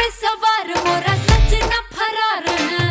पे सवार मोरा सच न फरार है,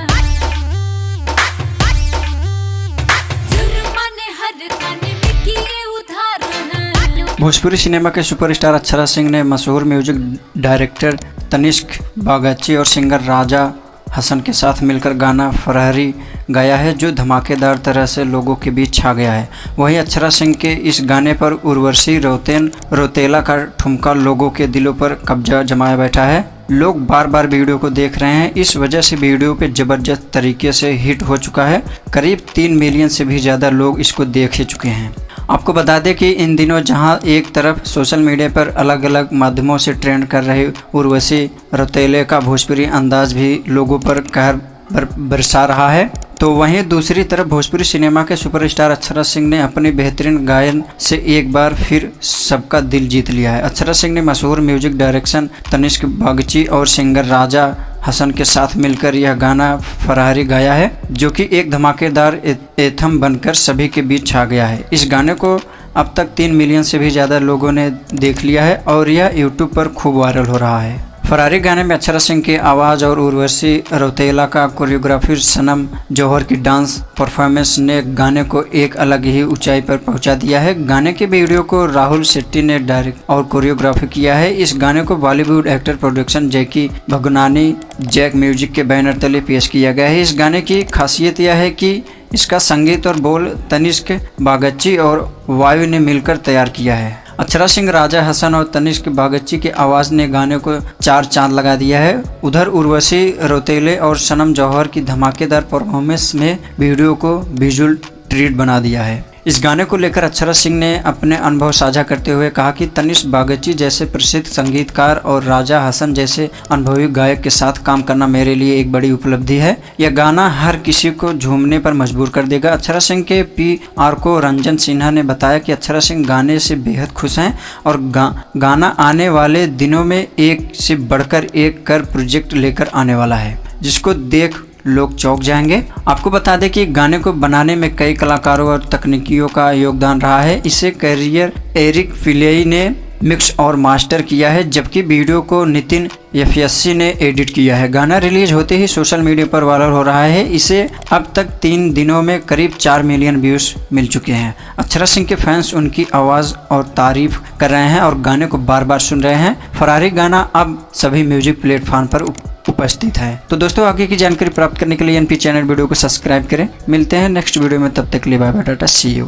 जुर्माने हर थाने में किए उधार है। भोजपुरी सिनेमा के सुपरस्टार अक्षरा सिंह ने मशहूर म्यूजिक डायरेक्टर तनिष्क बागची और सिंगर राजा हसन के साथ मिलकर गाना फरारी गाया है, जो धमाकेदार तरह से लोगों के बीच छा गया है। वहीं अक्षरा सिंह के इस गाने पर उर्वशी रौतेला का ठुमका लोगों के दिलों पर कब्जा जमाए बैठा है। लोग बार बार वीडियो को देख रहे हैं, इस वजह से वीडियो पे ज़बरदस्त तरीके से हिट हो चुका है। करीब 3 मिलियन से भी ज़्यादा लोग इसको देख ही चुके हैं। आपको बता दें कि इन दिनों जहां एक तरफ सोशल मीडिया पर अलग अलग माध्यमों से ट्रेंड कर रही उर्वशी रौतेला का भोजपुरी अंदाज भी लोगों पर कहर बरसा रहा है, तो वहीं दूसरी तरफ भोजपुरी सिनेमा के सुपरस्टार अक्षरा सिंह ने अपनी बेहतरीन गायन से एक बार फिर सबका दिल जीत लिया है। अक्षरा सिंह ने मशहूर म्यूजिक डायरेक्शन तनिष्क बागची और सिंगर राजा हसन के साथ मिलकर यह गाना फरारी गाया है, जो कि एक धमाकेदार एंथम बनकर सभी के बीच छा गया है। इस गाने को अब तक 3 मिलियन से भी ज़्यादा लोगों ने देख लिया है और यह यूट्यूब पर खूब वायरल हो रहा है। फरारी गाने में अक्षरा सिंह की आवाज़ और उर्वशी रौतेला का कोरियोग्राफी सनम जौहर की डांस परफॉर्मेंस ने गाने को एक अलग ही ऊंचाई पर पहुंचा दिया है। गाने के वीडियो को राहुल शेट्टी ने डायरेक्ट और कोरियोग्राफी किया है। इस गाने को बॉलीवुड एक्टर प्रोडक्शन जैकी भगनानी जैक म्यूजिक के बैनर तले पेश किया गया है। इस गाने की खासियत यह है कि इसका संगीत और बोल तनिष्क बागची और वायु ने मिलकर तैयार किया है। अक्षरा सिंह, राजा हसन और तनिष्क बागची की आवाज़ ने गाने को 4 चांद लगा दिया है। उधर उर्वशी रौतेला और सनम जौहर की धमाकेदार परफॉर्मेंस में वीडियो को विजुअल ट्रीट बना दिया है। इस गाने को लेकर अक्षरा सिंह ने अपने अनुभव साझा करते हुए कहा कि तनिष्क बागची जैसे प्रसिद्ध संगीतकार और राजा हसन जैसे अनुभवी गायक के साथ काम करना मेरे लिए एक बड़ी उपलब्धि है। यह गाना हर किसी को झूमने पर मजबूर कर देगा। अक्षरा सिंह के PR को रंजन सिन्हा ने बताया कि अक्षरा सिंह गाने से बेहद खुश हैं और गाना आने वाले दिनों में एक से बढ़कर एक कर प्रोजेक्ट लेकर आने वाला है, जिसको देख लोग चौंक जाएंगे। आपको बता दें कि गाने को बनाने में कई कलाकारों और तकनीकियों का योगदान रहा है। इसे कैरियर एरिक फिलेई ने मिक्स और मास्टर किया है, जबकि वीडियो को नितिन FSC ने एडिट किया है। गाना रिलीज होते ही सोशल मीडिया पर वायरल हो रहा है। इसे अब तक 3 दिनों में करीब 4 मिलियन व्यूज मिल चुके हैं। अक्षरा सिंह के फैंस उनकी आवाज़ और तारीफ कर रहे हैं और गाने को बार बार सुन रहे हैं। फरारी गाना अब सभी म्यूजिक प्लेटफॉर्म पर उपस्थित है। तो दोस्तों, आगे की जानकारी प्राप्त करने के लिए NP चैनल वीडियो को सब्सक्राइब करें। मिलते हैं नेक्स्ट वीडियो में, तब तक के लिए bye bye, tata, see you.